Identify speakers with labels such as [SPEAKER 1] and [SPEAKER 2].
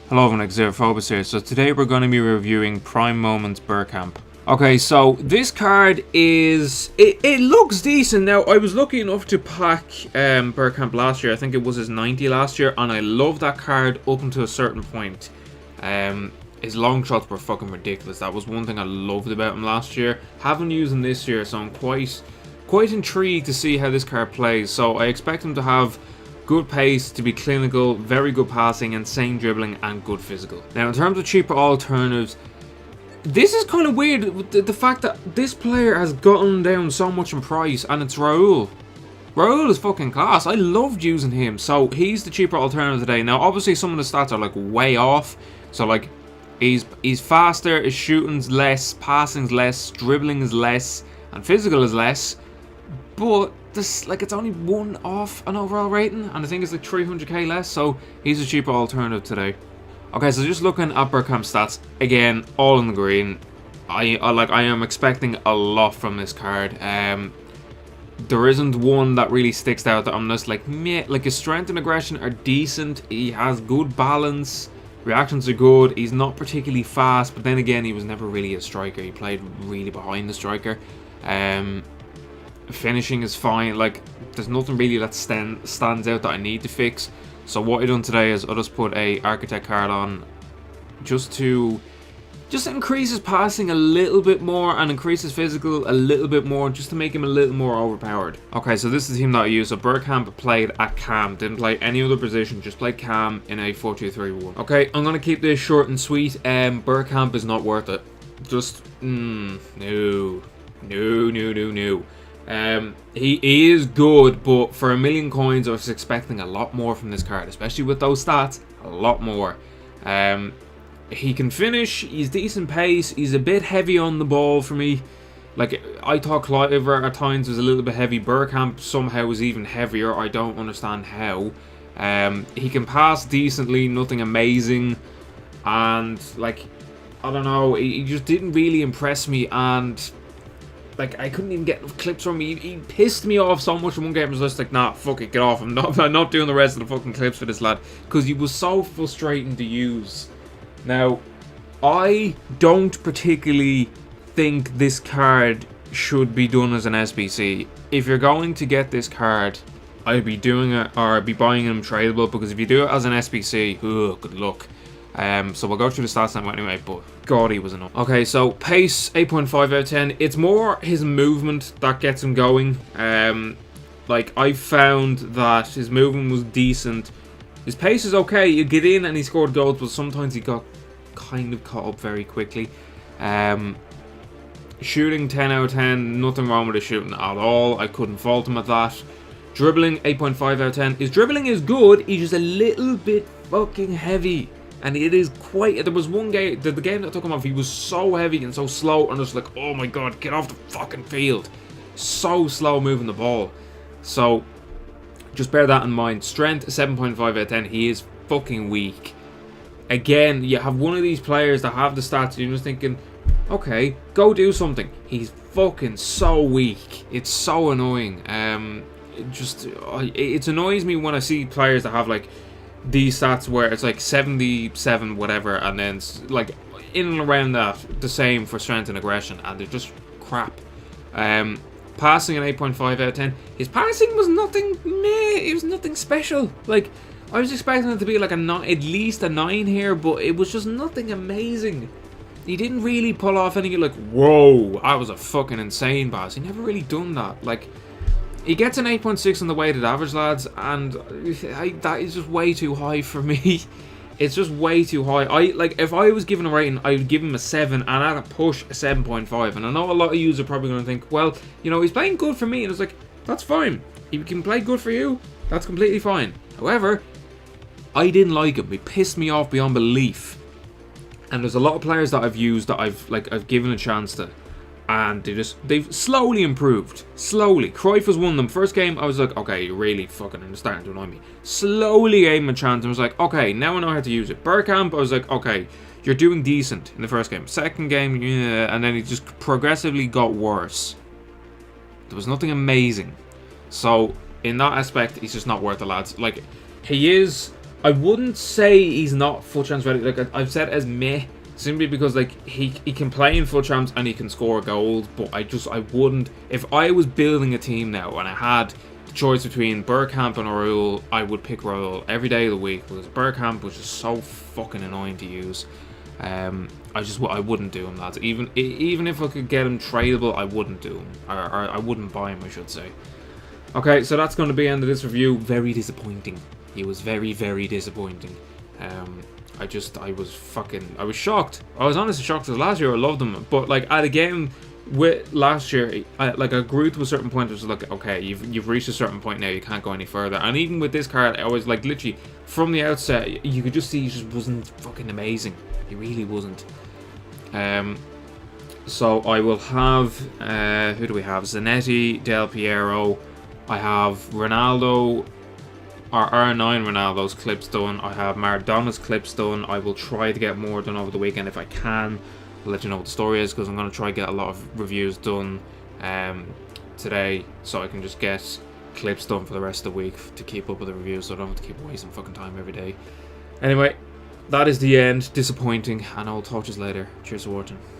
[SPEAKER 1] Hello everyone, Xerophobus here. So today we're going to be reviewing Prime Moments Bergkamp. Okay, so this card is... It looks decent. Now, I was lucky enough to pack Bergkamp last year. I think it was his 90 last year, and I love that card up until a certain point. His long shots were fucking ridiculous. That was one thing I loved about him last year. Haven't used him this year, so I'm quite intrigued to see how this card plays. So I expect him to have good pace, to be clinical, very good passing, insane dribbling, and good physical. Now, in terms of cheaper alternatives, this is kind of weird, the fact that this player has gotten down so much in price, and it's Raul. Raul is fucking class. I loved using him, so he's the cheaper alternative today. Now, obviously, some of the stats are, like, way off. So, like, he's faster, his shooting's less, passing's less, dribbling is less, and physical is less. But this, like, it's only one off an overall rating, and I think it's like 300k less, so he's a cheaper alternative today. Okay, so just looking at Bergkamp stats again, all in the green. I am expecting a lot from this card. There isn't one that really sticks out that I'm just like, meh. Like, his strength and aggression are decent. He has good balance. Reactions are good. He's not particularly fast, but then again, he was never really a striker. He played really behind the striker. Finishing is fine. Like, there's nothing really that stands out that I need to fix. So what I've done today is I'll just put a architect card on just to increase his passing a little bit more and increase his physical a little bit more, just to make him a little more overpowered. Okay, so this is the team that I used. So Bergkamp played at cam, didn't play any other position, just played cam in a 4-2-3-1. Okay, I'm gonna keep this short and sweet. Bergkamp is not worth it. Just no. He is good, but for a million coins I was expecting a lot more from this card, especially with those stats, a lot more. He can finish, he's decent pace, he's a bit heavy on the ball for me. Like, I thought Cliver at times was a little bit heavy. Bergkamp somehow was even heavier. I don't understand how. He can pass decently, nothing amazing, and like, I don't know, he just didn't really impress me, and like, I couldn't even get clips from him. He pissed me off so much in one game. I was just like, nah, fuck it, get off. I'm not doing the rest of the fucking clips for this lad, because he was so frustrating to use. Now, I don't particularly think this card should be done as an SBC. If you're going to get this card, I'd be doing it, or I'd be buying him tradable, because if you do it as an SBC, good luck. So we'll go through the stats now anyway, but god, he was enough. Okay, so pace, 8.5 out of 10. It's more his movement that gets him going. Like, I found that his movement was decent. His pace is okay. You get in and he scored goals, but sometimes he got kind of caught up very quickly. Shooting, 10 out of 10. Nothing wrong with his shooting at all. I couldn't fault him at that. Dribbling, 8.5 out of 10. His dribbling is good. He's just a little bit fucking heavy. And it is quite... There was one game... The game that took him off, he was so heavy and so slow. And I was like, oh my god, get off the fucking field. So slow moving the ball. So, just bear that in mind. Strength, 7.5 out of 10. He is fucking weak. Again, you have one of these players that have the stats, and you're just thinking, okay, go do something. He's fucking so weak. It's so annoying. It annoys me when I see players that have, like, these stats where it's like 77 whatever, and then like in and around that, the same for strength and aggression, and they're just crap. Passing an 8.5 out of 10. His passing was nothing meh, it was nothing special. Like, I was expecting it to be like a 9, at least a 9 here, but it was just nothing amazing. He didn't really pull off anything like, whoa, that was a fucking insane pass. He never really done that. Like, he gets an 8.6 on the weighted average, lads, and that is just way too high for me. It's just way too high. Like, if I was given a rating, I would give him a 7, and at a push, a 7.5. And I know a lot of you are probably going to think, well, you know, he's playing good for me, and it's like, that's fine. He can play good for you. That's completely fine. However, I didn't like him. He pissed me off beyond belief. And there's a lot of players that I've used that I've given a chance to, and they've slowly improved. Slowly. Cruyff was one of them. First game, I was like, okay, you're really fucking starting to annoy me. Slowly gave him a chance, and I was like, okay, now I know how to use it. Bergkamp, I was like, okay, you're doing decent in the first game. Second game, yeah, and then he just progressively got worse. There was nothing amazing. So, in that aspect, he's just not worth it, lads. Like, he is... I wouldn't say he's not full champs ready. Like I've said as meh, simply because like he can play in full champs and he can score goals. But I wouldn't. If I was building a team now and I had the choice between Bergkamp and Raul, I would pick Raul every day of the week because Bergkamp was just so fucking annoying to use. I wouldn't do him, lads. Even if I could get him tradable, I wouldn't do him. Or I wouldn't buy him, I should say. Okay, so that's going to be the end of this review. Very disappointing. He was very, very disappointing. I was shocked. I was honestly shocked because last year I loved him, but like at a game with last year, I grew to a certain point. It was like, okay, you've reached a certain point now. You can't go any further. And even with this card, I was like, literally from the outset, you could just see he just wasn't fucking amazing. He really wasn't. So I will have who do we have? Zanetti, Del Piero. I have Ronaldo, or R9 Ronaldo's clips done. I have Maradona's clips done. I will try to get more done over the weekend if I can. I'll let you know what the story is because I'm going to try to get a lot of reviews done today, so I can just get clips done for the rest of the week to keep up with the reviews, so I don't have to keep wasting fucking time every day. Anyway, that is the end. Disappointing, and I'll talk to you later. Cheers for watching.